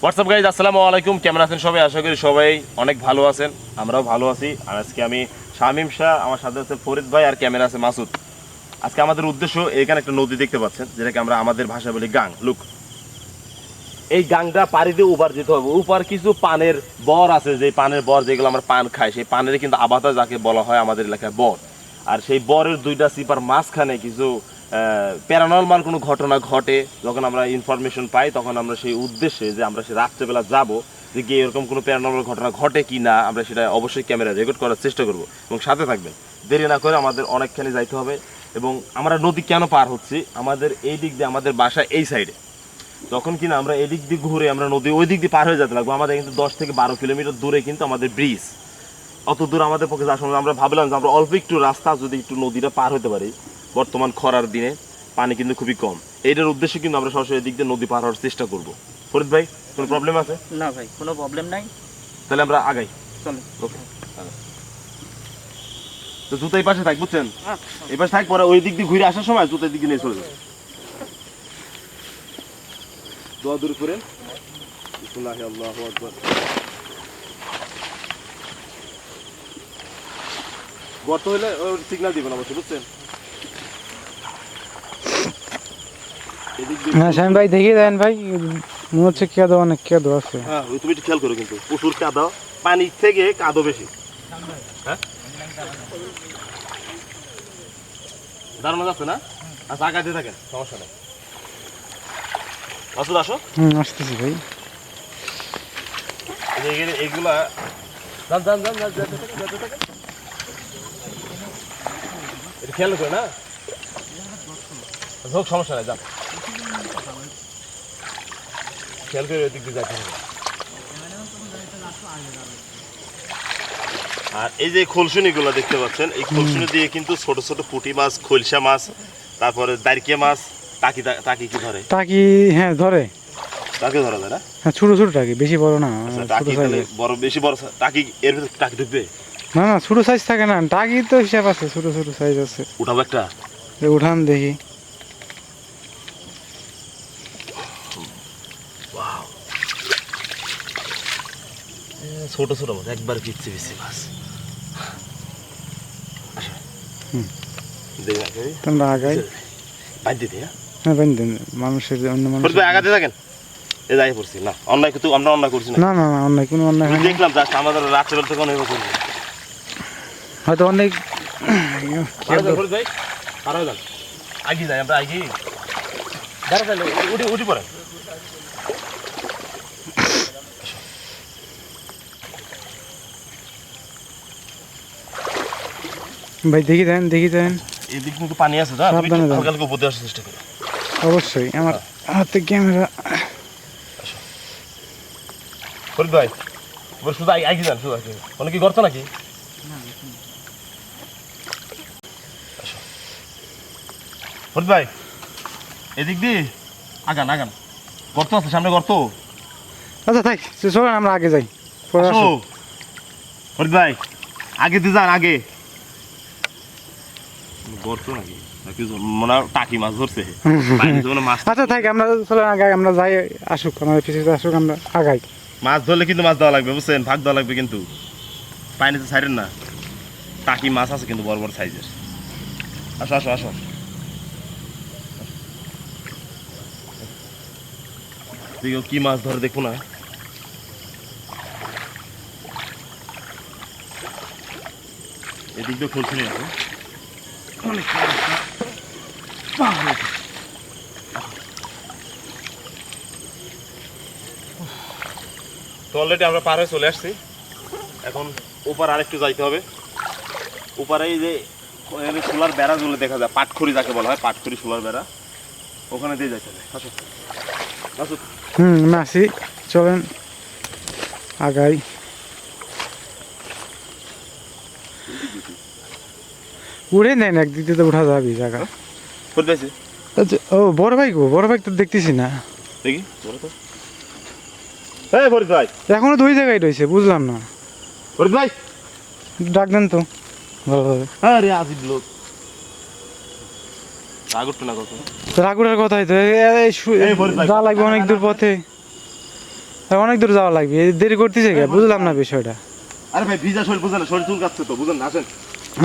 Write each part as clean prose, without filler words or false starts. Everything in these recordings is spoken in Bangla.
হোয়াটসঅ্যাপ গাইজ, আসসালামু আলাইকুম। কেমন আছেন সবাই? আশা করি সবাই অনেক ভালো আছেন, আমরাও ভালো আছি। আর আজকে আমি শামীম শাহ, আমার সাথে আছে ফরিদ ভাই, আর ক্যামেরা আছে মাসুদ। আজকে আমাদের উদ্দেশ্য, এখানে একটা নদী দেখতে পাচ্ছেন, যেটাকে আমরা আমাদের ভাষায় বলি গাং। লুক, এই গাংটা পাড়ি দিয়ে উপার যেতে হবে। উপার কিছু পানের বর আছে, যে পানের বর যেগুলো আমরা পান খাই, সেই পানের কিন্তু আবাতা যাকে বলা হয় আমাদের এলাকায় বর। আর সেই বরের দুইটা সিপার মাঝখানে কিছু প্যারানর্মাল কোনো ঘটনা ঘটে। যখন আমরা ইনফরমেশন পাই, তখন আমরা সেই উদ্দেশ্যে যে আমরা সেই রাত্রেবেলা যাবো, যে গিয়ে এরকম কোনো প্যারানর্মাল ঘটনা ঘটে কি না, আমরা সেটা অবশ্যই ক্যামেরা রেকর্ড করার চেষ্টা করব। এবং সাথে থাকবেন, দেরি না করে আমাদের অনেকখানি যাইতে হবে। এবং আমরা নদী কেন পার হচ্ছি, আমাদের এই দিক দিয়ে, আমাদের বাসা এই সাইডে, তখন কিনা আমরা এদিক দিয়ে ঘুরে আমরা নদী ওই দিক দিয়ে পার হয়ে যেতে লাগবো। আমাদের কিন্তু 10 থেকে 12 কিলোমিটার দূরে কিন্তু আমাদের ব্রিজ। অত দূর আমাদের পক্ষে যাওয়ার সময় আমরা ভাবলাম যে আমরা অল্প একটু রাস্তা যদি একটু নদীটা পার হতে পারি। বর্তমান খরার দিনে পানি কিন্তু খুবই কম। এইটার উদ্দেশ্যে কিন্তু আমরা সরাসরি এদিক দিয়ে নদী পার হওয়ার চেষ্টা করবো। ফরিদ ভাই, কোনো প্রবলেম আছে? না ভাই, কোনো প্রবলেম নাই। তাহলে আমরা আগাই, চলো। ওকে। তো জুতো এই পাশে থাক, বুঝছেন? এই পাশে থাক, পরে ওই দিক দিয়ে ঘুরে আসার সময় জুতো দিকে নিয়ে চলে যাবে। দোয়া দূর করেন। বিসমিল্লাহি আল্লাহু আকবার। গর্ত হলে ওর সিগন্যাল দিবেন অবশ্যই, বুঝছেন? হ্যাঁ শামীম ভাই, দেখিয়ে দেন ভাই, মনে হচ্ছে কাদো, অনেক কাদো আছে। হ্যাঁ, তুমি একটু খেয়াল করো, কিন্তু প্রচুর কাদা, পানির থেকে কাদো বেশি। হ্যাঁ, দাঁড়ানো যাচ্ছে না? আচ্ছা, আগাতে থাকেন, সমস্যা নেই। মাসুদ আসো। আসতেছি ভাই। এইগুলা যান যান যান যান, যেতে থাকেন, যেতে থাকেন। এটা খেয়াল করে না, হোক সমস্যা নেই, যান। খেয়াল করে ওই দিক দিয়ে যাচ্ছে। আর এই যে খোলসুনিগুলো দেখতে পাচ্ছেন, এই খোলসুনি দিয়ে কিন্তু ছোট ছোট পুঁটি মাছ, খৈলসা মাছ, তারপরে দাঁড়কিয়া মাছ, টাকি টাকি কি ধরে? টাকি, হ্যাঁ ধরে। টাকি ধরা যায় না? হ্যাঁ, ছোট ছোট টাকি, বেশি বড় না। টাকি তাহলে বড়, বেশি বড় টাকি, এর ভিতরে টাকি ঢুকবে না না, ছোট সাইজ থাকে না, টাকি তো হিসাব আছে, ছোট ছোট সাইজ আছে। উঠাবো একটা, উঠান দেখি। ছোট ছোট মাছ, একবার পিচ্ছি পিচ্ছি মাছ। তোমরা আগাই বাদ দিতে। হ্যাঁ বান দেন, মানুষের অন্য মানুষ আগাতে থাকেন। এ যাই পড়ছি না, অন্যায় কিন্তু আমরা অন্যায় করছি না। না না না, অন্যায় কোনো অন্যায় হয় না। দেখলাম জাস্ট আমাদের রাত্রে বেলা থেকে অনেক করছি, হয়তো অনেক। ভাই আর হয়ে যান, আগে যাই আমরা, আগে দাঁড়া তাহলে উঠি উঠি পড়েন। ভাই দেখি দেন, দেখি দেন। এদিক কিন্তু পানি আছে, না? তুমি সাবধানে যান। হালকা হালকা উপরে আসার চেষ্টা করো। অবশ্যই, আমার হাতে ক্যামেরা। ফরিদ ভাই, এবার শুধু আগে যান, শুধু আগে। অনেক কি গর্ত নাকি? ফরিদ ভাই, এদিক দিয়ে আগান আগান, গর্ত আছে সামনে, গর্ত। আচ্ছা তাই চলেন, আমরা আগে যাই, পরে আসো আসো। ফরিদ ভাই, আগে দিয়ে যান, আগে। গর্ত নাকি নাকি মনে হয় টাকি মাছ ধরছে। মাছ, আচ্ছা থাক, আমরা চলেন আগে, আমরা যাই, আসুক আমাদের পিছিয়ে আসুক, আমরা আগাই। মাছ ধরলে কিন্তু মাছ দেওয়া লাগবে, বুঝছেন? ভাগ দেওয়া লাগবে কিন্তু, পানিতে ছাড়েন না। টাকি মাছ আছে কিন্তু বড় বড় সাইজের। আসো আসো আসো, দেখো কি মাছ ধরে, দেখো না। এদিক দিয়ে খুলছি না, তো অলরেডি আমরা পার হয়ে চলে আসছি। এখন ওপার আরেকটু যাইতে হবে। ওপারে এই যে সোলার বেড়াগুলো দেখা যায়, পাটখড়ি যাকে বলা হয়, পাটখড়ি সোলার বেড়া, ওখানে দিয়ে যাইতে হবে। আসো আসো। আসি, চলেন আগাই। উড়ে নেন, একদিক দিয়ে তো উঠা যাবি জায়গা। আচ্ছা, ও বড় ভাই গো, বড় ভাই তো দেখতেছি না। দেখি তো, এই ফরিদ ভাই, এখনো দুই জায়গায় রয়েছে, বুঝলাম না। ফরিদ ভাই, ডাক দেন তো ভালোভাবে। আরে আজিব লোক, রাগুরটা না কত রাগুড়ার কথাই তো, যা লাগবে অনেক দূর পথে। আর অনেক দূর যাওয়া লাগবে, এই দেরি করতেছে কে বুঝলাম না বিষয়টা। আরে ভাই ভিজা শরীর বুঝেন না, শরীর চুল কাচ্ছে তো, বুঝেন না, আসেন।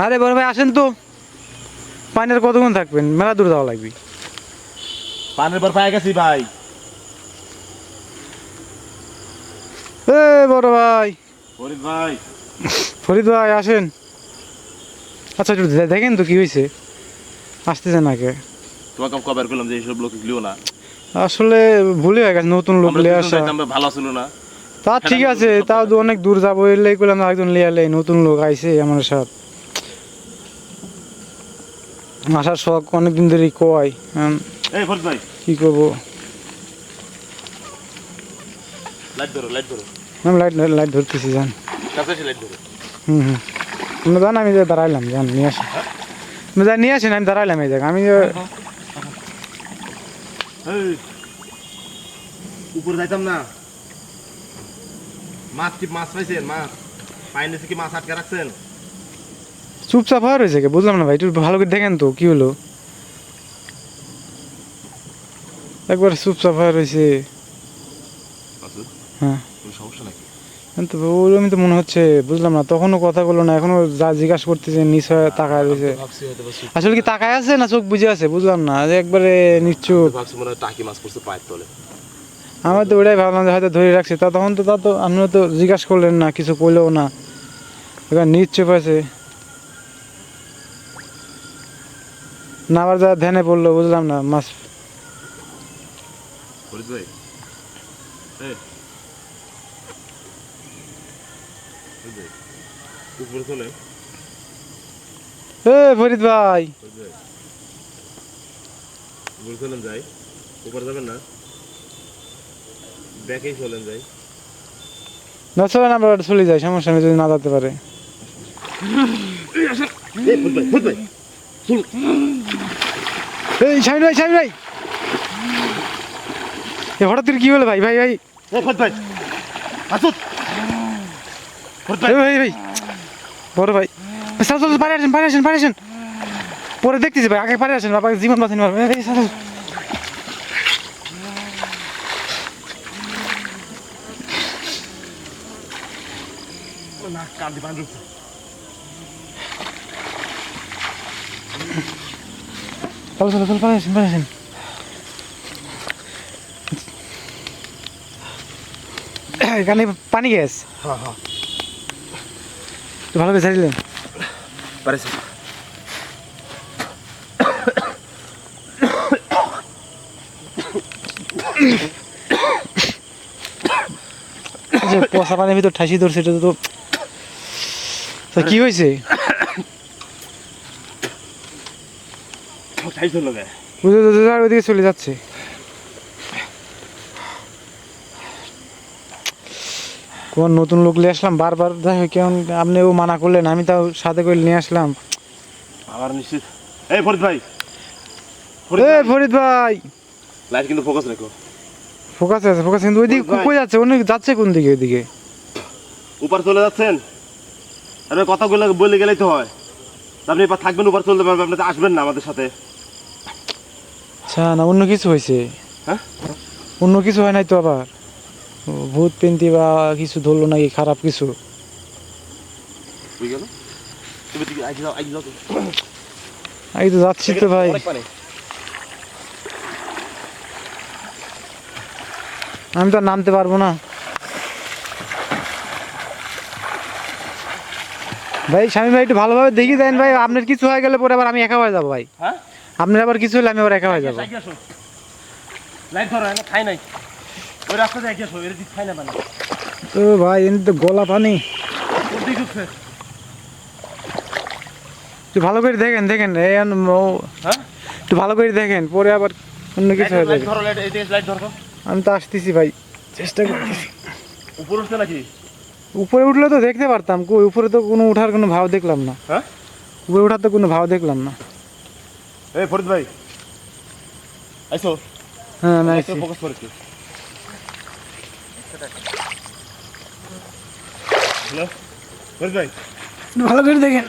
আরে বড় ভাই আসেন তো, পানির কতক্ষণ থাকবেন, মেলা দূর যাওয়া লাগবে। পানের পর পায়ে গেছি ভাই। এ বড় ভাই, ফরিদ ভাই, ফরিদ ভাই আসেন। আচ্ছা একটু দেখেন তো কি হয়েছে, আসতেছে না কে? তোমাকে আমি কবার করলাম যে এইসব লোক লিও না। আসলে ভুলে হয়ে গেছে, নতুন লোক আমরা লিয়ে দুজন আসা। যাইতাম, ভালো ছিল না। তা ঠিক আছে, তাও তো অনেক দূর যাবো, এলে করলাম একজন লিয়ে এলে, নতুন লোক আইছে আমার সাথে। আসার শখ অনেকদিন ধরেই কয়, এই ফরিদ ভাই, কি করবো। লাইট ধরো, লাইট ধরো, আমি লাইট লাইট ধরতেছি, যান। কাছে এসে লাইট ধরো। হুম, আপনি জান, আমি যে দাঁড়াইলাম, যান নিয়ে আসেন। আপনি যান নিয়ে আসেন, আমি দাঁড়াইলাম এই জায়গায়। আমি এই, উপরে যাইতাম না। মাছ কি মাছ পাইছেন? মাছ পাইনি কি মাছ আটকে রাখছেন? চুপচাপ হওয়ার হয়েছে কে বুঝলাম না ভাই, একটু ভালো করে দেখেন তো কি হলো। একবার চুপচাপ হওয়ার হয়েছে। হ্যাঁ, কোনো সমস্যা নাকি? কিন্তু ওরকমই তো মনে হচ্ছে, বুঝলাম না, তখনও কথা বললো না, এখনো যা জিজ্ঞাসা করতেছে নিশ্চয় তাকায় রয়েছে। আসলে কি তাকায় আছে না চোখ বুঝে আছে বুঝলাম না, যে একবারে নিশ্চুপ। ভাবছি মনে হয় টাকি মাছ পড়ছে পায়ের তলে। আমার তো ওটাই ভাবলাম যে হয়তো ধরে রাখছে, তখন তো তা তো আপনিও তো জিজ্ঞাসা করলেন না, কিছু করলেও না, এবার নিশ্চুপ আছে না, আবার যা ধ্যানে পড়লো বুঝলাম না মাছ। ফরিদ ভাই, এই ফরিদ ভাই, উপরে চলে। এ ফরিদ ভাই, ফরিদ ভাই, উপরে চলেন যাই। উপরে যাবেন না, ব্যাকেই চলেন যাই। না চলেন আমরা চলে যাই, সমস্যা নেই যদি না যেতে পারে। এই ফরিদ ভাই, ফরিদ ভাই, চলুন। এই সাইড ভাই, সাইড ভাই, এ হঠাৎ করে কি হলো ভাই? ভাই ভাই, এই ফরিদ ভাই, আসুন। ফরিদ ভাই, এই ভাই ভাই, বড় ভাই, চল চল পারে আসেন, পারে আসেন, পারে আসেন, পরে দেখতেছি ভাই, আগে পারে আসেন, বাবা জীবন বাঁচানি পারবে। এই চল, না কান্দি বান্ধব। চল চল চল, পারে আসেন, পারে আসেন। এখানে পানি গ্যাস, হ্যাঁ হ্যাঁ, তো ভালো করে ছাড়িলেন। পারেছি। যে পচা পানির ভিতর ঠাসি ধরছে, এটা তো তো কি হয়েছে? তাই চলো গে। ওইদিকে চলে যাচ্ছে। কোন নতুন লোক নিয়ে আসলাম বারবার, যাই হোক কেমন আপনিও মানা করলেন, আমি তাও সাথে করে নিয়ে আসলাম। আবার নিশ্চিত। এই ফরিদ ভাই, এ ফরিদ ভাই, লাইট কিন্তু ফোকাস রাখো। ফোকাস আছে, ফোকাস, কিন্তু ওইদিকে ফরিদ ভাই। কই যাচ্ছে, অন্য যাচ্ছে কোন দিকে? ওইদিকে উপর চলে যাচ্ছেন। আরে কথাগুলো বলে গেলেই তো হয়। আপনি এবার থাকবেন, উপর চলতে পারবেন, আপনি তো আসবেন না আমাদের সাথে। আচ্ছা, না অন্য কিছু হয়েছে? হ্যাঁ, অন্য কিছু হয় নাই তো আবার? ও, ভূত পেন্তি বা কিছু ধরলো নাকি খারাপ কিছু? বুঝে গেল। তুমি দিকে আগে যাও, আগে যাও তো। এই তো যাচ্ছি তো ভাই, অনেক পানি। আমি তো আর নামতে পারবো না ভাই। স্বামী ভাই একটু ভালোভাবে দেখি দেন ভাই, আপনার কিছু হয়ে গেলে পরে আবার আমি একা হয়ে যাবো ভাই। হ্যাঁ, আপনার আবার কিছু হলে আমি আবার একা হয়ে যাবো। লাইট ধরো, আমি খাই নাই। ওই রাস্তা দিয়ে এগিয়ে আসো, এর দিক খাই না পানি। তো ভাই এমনি তো গলা পানি, ওর দিক উঠছে। একটু ভালো করে দেখেন, দেখেন এই হ্যাঁ, একটু ভালো করে দেখেন, পরে আবার অন্য কিছু হয়ে লাইট যাবে। ধরো, লাইট এদিকে লাইট ধরো। আমি তো আসতেছি ভাই, চেষ্টা করতেছি। উপর উঠছে নাকি? উপরে উঠলে তো দেখতে পারতাম, কই উপরে তো কোনো উঠার কোনো ভাব দেখলাম না। হ্যাঁ, উপরে উঠার তো কোনো ভাব দেখলাম না। এই ফরিদ ভাই, আইসো। হ্যাঁ আমি আইছি। ফোকাস করেছি। হ্যালো ফরিদ ভাই, একটু ভালো করে দেখেন।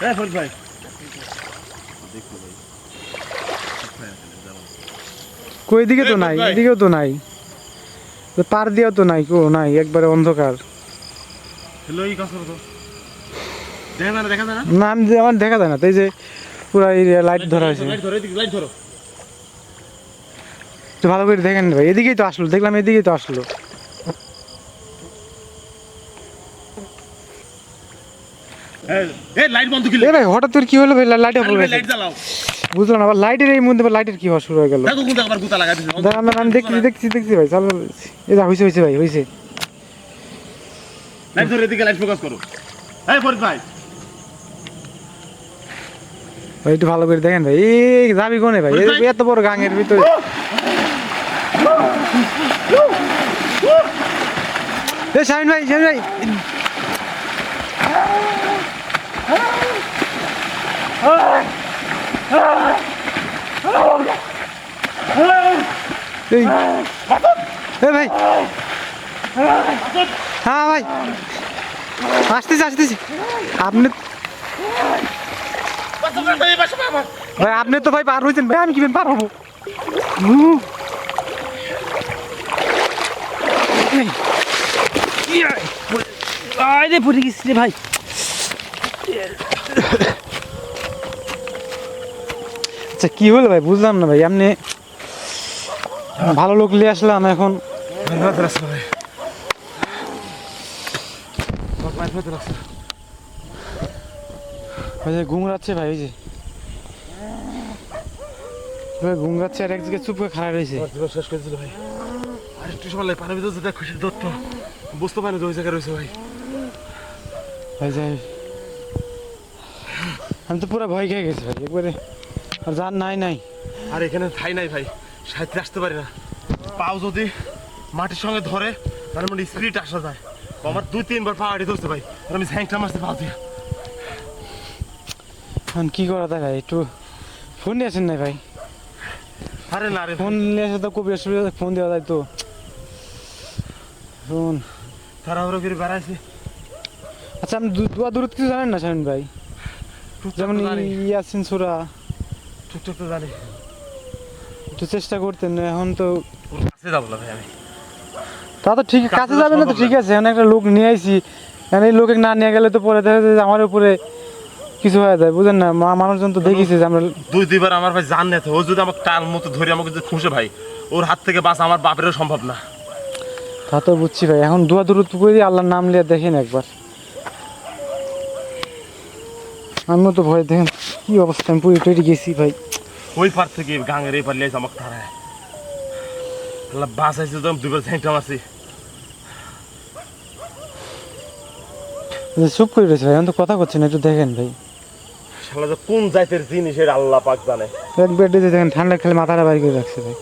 হ্যাঁ ফরিদ ভাই, কই দিকে তো এই নাই, ভাই। এদিকেও তো নাই। তো পার দিয়েও তো নাই কো নাই, একবারে অন্ধকার। হ্যালো এই কাজ করো তো, দেখা যায় না, দেখা যায় না। না আমি আমার দেখা যায় না, তাই যে পুরো লাইট ধরা হয়েছে। লাইট ধরো, এদিকে লাইট ধরো। একটু ভালো করে দেখেন ভাই, এদিকেই তো আসলো, দেখলাম এদিকেই তো আসলো। এই লাইট বন্ধ এ কিলে, ভাই হঠাৎ করে কি হলো ভাই, লাইট অফ হয়ে গেছে। লাইট জ্বালাও। বুঝলাম না, আবার লাইটের এই মধ্যে লাইটের কি হওয়া শুরু হয়ে গেল। দেখো কোন আবার গুতা লাগাই দিছে। দাঁড়ান দাঁড়ান, আমি দেখছি ভাই, চলো। এই যা হয়েছে ভাই, হয়েছে। লাইট ধরে এদিকে লাইট ফোকাস করো। এই ফরিদ ভাই, ভাই একটু ভালো করে দেখেন ভাই, এই যাবি কোনে ভাই, এত বড় গাঙের ভিতরে। এই শাহিন ভাই, শাহিন ভাই, এই ভাই, হ্যাঁ ভাই, আসতেছি। আপনি ভাই, আপনি তো ভাই পার হয়েছেন ভাই, আমি কি পার হবো? আরে পড়ে গেছি রে ভাই। আচ্ছা কি হলো ভাই, বুঝলাম না ভাই, আপনি ভালো লোক নিয়ে আসলাম এখন। ঘুমরাচ্ছে ভাই, ওই যে ঘুমরাচ্ছে আর এক জায়গায় চুপ করে খাড়া রয়েছে। শেষ করে দিল ভাই। আর একটু সময় লাগে, পানির ভিতরে দেখ খুশির দত্ত বুঝতে পারি ওই জায়গায় রয়েছে ভাই। ভাই যাই, আমি তো পুরো ভয় খেয়ে গেছি ভাই একবারে, আর যার নাই। আর এখানে ঠাই নাই ভাই, সাইতে আসতে পারি না। পাও যদি মাটির সঙ্গে ধরে তার মানে স্পিড আসা যায়। আমার 2-3 বার পা আড়ি ধরছে ভাই, আর আমি ঝ্যাংটা মারছি পা দিয়ে। এখন কি করা যায় ভাই, একটু ফোন নিয়ে আসেন না ভাই। আরে না রে, ফোন নিয়ে আসে তো কবি ফোন দেওয়া যায় তো। ফোন তাড়াহুড়ো করে বেড়াইছি। আচ্ছা, আপনি দোয়া দূরত কিছু জানেন না শামিন ভাই? যেমন ইয়াসিন সূরা টুকটাক তো জানি, একটু চেষ্টা করতেন, এখন তো কাছে যাবো না ভাই আমি। তা তো ঠিক কাছে যাবে না তো ঠিক আছে, এখন একটা লোক নিয়ে আইছি, এখন এই লোকে না নিয়ে গেলে তো পরে দেখা যায় যে আমার উপরে কিছু হয়ে যায়, বুঝেন না? মানুষজন তো দেখিছে যে আমরা 2-2 বার আমার ভাই জান নেই, ও যদি আমাকে টাল মতো ধরে আমাকে যদি খুঁজে ভাই, ওর হাত থেকে বাঁচা আমার বাপেরও সম্ভব না। তা তো বুঝছি ভাই, এখন দোয়া দূরত করে আল্লাহর নাম নিয়ে দেখেন একবার। আমিও তো ভয়, দেখেন কি অবস্থা, আমি পুরো টুইটে গেছি ভাই। ওই পার থেকে গাঙের এই পার লিয়েছে আমাকে তারায়। আল্লাহ বাঁচাইছে তো, আমি 2 বার ঝ্যাংটা মারছি। চুপ করে রয়েছে ভাই, এখন তো কথা করছে না, একটু দেখেন ভাই। শালা যে কোন জাতের জিনিস এটা আল্লাহ পাক জানে। এক বেডে দেখেন ঠান্ডা খেলে মাথাটা বাইরে করে রাখছে ভাই।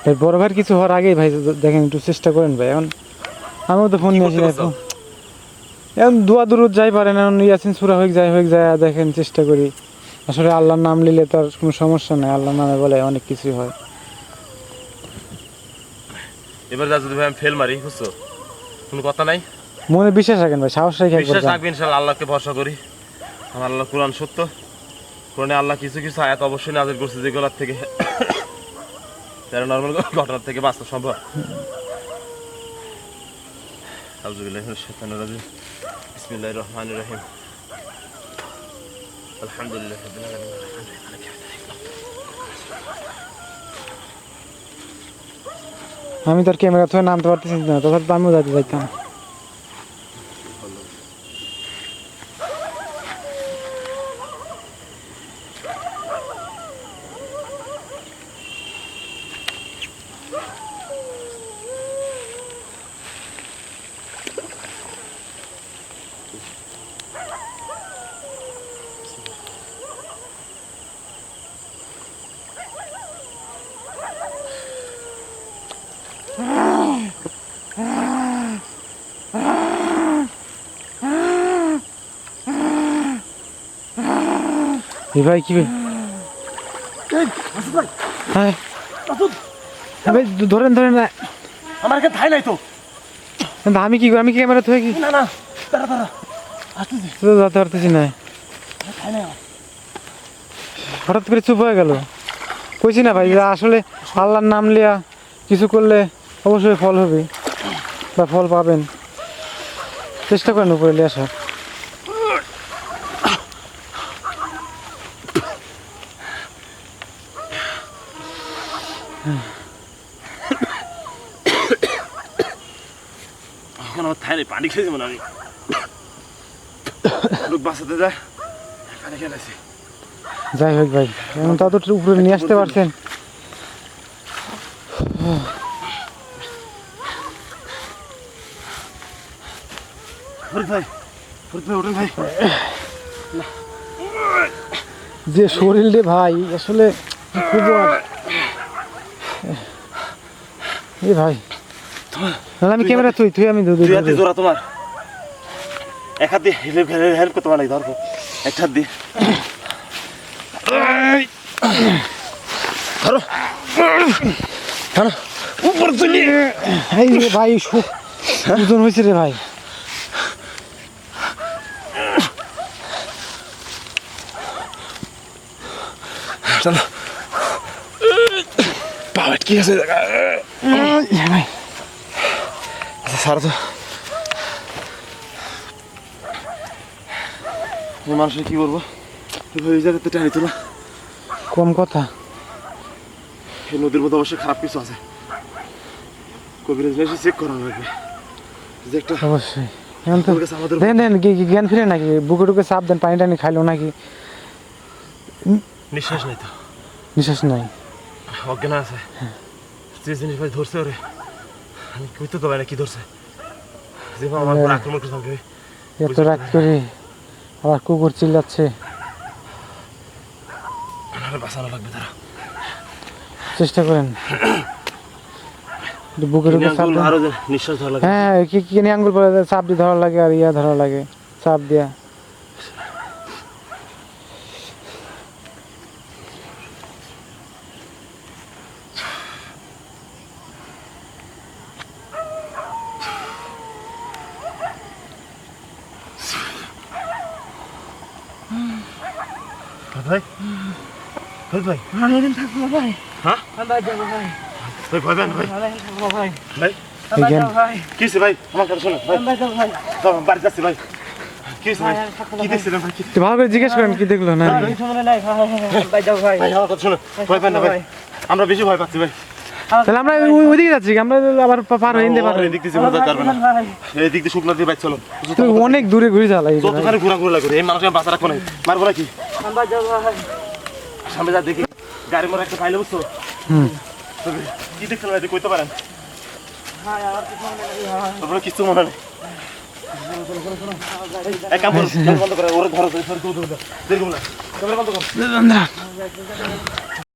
ভাই বড় ভাইয়ের কিছু হওয়ার আগেই ভাই দেখেন একটু চেষ্টা করেন ভাই। এখন আমিও তো ফোন কি নিয়েছি করতে ভাই, চাও? এখন দোয়া দূরত যাই পারেন, এখন ইয়াসিন সূরা হয়ে যায় দেখেন, চেষ্টা করি। আসলে আল্লাহর নাম নিলে তো আর কোনো সমস্যা নাই, আল্লাহর নামে বলে অনেক কিছুই হয়। এবার যা যদি ভাই আমি ফেল মারি, বুঝছো, কোনো কথা নাই। মনে বিশ্বাস রাখেন ভাই, সাহস রেখে একবার বিশ্বাস যান। রাখবেন ইনশাআল্লাহ, আল্লাহকে ভরসা করি। আমার আল্লাহ কোরআন সত্য, কোরআনে আল্লাহ কিছু কিছু আয়াত অবশ্যই নাযিল করছে যেগুলোর থেকে প্যারানরমাল ঘটনার থেকে বাঁচতে সম্ভব। আউযুবিল্লাহি মিনাশ শাইতানির রাজিম। বিসমিল্লাহির রহমানির রহিম। আলহামদুলিল্লাহি রাব্বিল আলামিন। আমি তো আর ক্যামেরা থেকে নামতে পারতেছি না, তথাপি আমিও যাইতে চাইতাম। এই ভাই কি ভাই, হ্যাঁ ভাই ধরেন না। আমার কাছে ঠাই নাই তো। আমি কি ক্যামেরা থেকে কি না না, দাঁড়া দাঁড়া, আসতেছি। যেতে পারতেছি না, ঠাই নাই আমার। হঠাৎ করে চুপ হয়ে গেল। কইছি না ভাই যে আসলে আল্লাহর নাম লিয়া কিছু করলে অবশ্যই ফল হবে বা ফল পাবেন, চেষ্টা করেন উপরে নিয়ে আসার। এখন আমার থাই নেই, পানি খেয়েছি মনে আমি লোক বাঁচাতে যায় পানি খেলাইছি। যাই হোক ভাই, এখন তাও তো উপরে নিয়ে আসতে পারছেন। ফরিদ ভাই, ফরিদ ভাই ওঠেন ভাই। যে শরীর রে ভাই, আসলে খুব এ ভাই, নাহলে আমি ক্যামেরা তুই তুই আমি দুই হাতে জোড়া তোমার, এক হাত দিয়ে হেল্প করতে পারি, ধরো এক হাত দিয়ে ধরো ধরো উপর তুলি। এই রে ভাই, ওজন হয়েছে রে ভাই। চলো পাওয়ার কি আছে ভাই আচ্ছা সারা তো মানুষের কি বলবো, এই জায়গাতে টানি তোলা কম কথা। এই নদীর মধ্যে অবশ্যই খারাপ কিছু আছে, কবিরাজ এসে চেক করা লাগবে যে একটা অবশ্যই এখন তো ওর কাছে আমাদের দেন দেন কি জ্ঞান ফিরে নাকি, বুকে টুকে চাপ দেন, পানি টানি খাইলো নাকি, নিঃশ্বাস নেই তো, নিঃশ্বাস নাই। অজ্ঞান আছে যে জিনিস ভাই ধরছে ওরে, আমি কইতে তো পারি না কি ধরছে, যে আমার উপর আক্রমণ করছে আমাকে। এত রাত করে আবার কুকুর চিল্লাচ্ছে, আমার বাঁচানো লাগবে তারা। চেষ্টা করেন বুকে টুকে চাপ দেন। আরো নিঃশ্বাস ধরা লাগে। হ্যাঁ কি কি নিয়ে আঙ্গুল পরে চাপ দিয়ে ধরা লাগে আর ইয়া ধরা লাগে, চাপ দিয়া। ভাই ভাই ভাই হ্যাঁ ভাই যাবো ভাই, ভাই ভয় পান ভাই থাকবো ভাই, ভাই এখানে ভাই কি হয়েছে ভাই, আমার কথা শোনো ভাই, ভাই যাবো ভাই, বাড়ি যাচ্ছি ভাই, কি হয়েছে ভাই, কি দেখছিলেন ভাই, তো ভালো করে জিজ্ঞেস করেন কি দেখলো না। সময় নাই ভাই যাবো ভাই, ভাই আমার কথা শোনো, ভয় পান না ভাই, আমরা বেশি ভয় পাচ্ছি ভাই। তাহলে আমরা ওইদিকে যাচ্ছি, আমরা আবার পার হয়ে যেতে পারবো। এই দিক দিয়ে জীবন যেতে পারবে না, এই দিক দিয়ে শুকনা দিয়ে বাইক চলো, তুমি অনেক দূরে ঘুরে যা লাগে। যতখানি ঘোরাঘুরি লাগে এই মানুষের বাঁচা রাখবো না, মারবো নাকি ভাই যাবো ভাই, সামনে যা দেখি গাড়ি মোড় একটা পাইলে বুঝছো, হুম কি দেখছিলেন ভাই কইতে পারেন, ভাই আমার কিছু মনে নেই ভাই, তারপরে কিছু মনে নেই। এক কাম করো, বন্ধ করে ওরা ধরো, দেখুন না ক্যামেরা বন্ধ করো।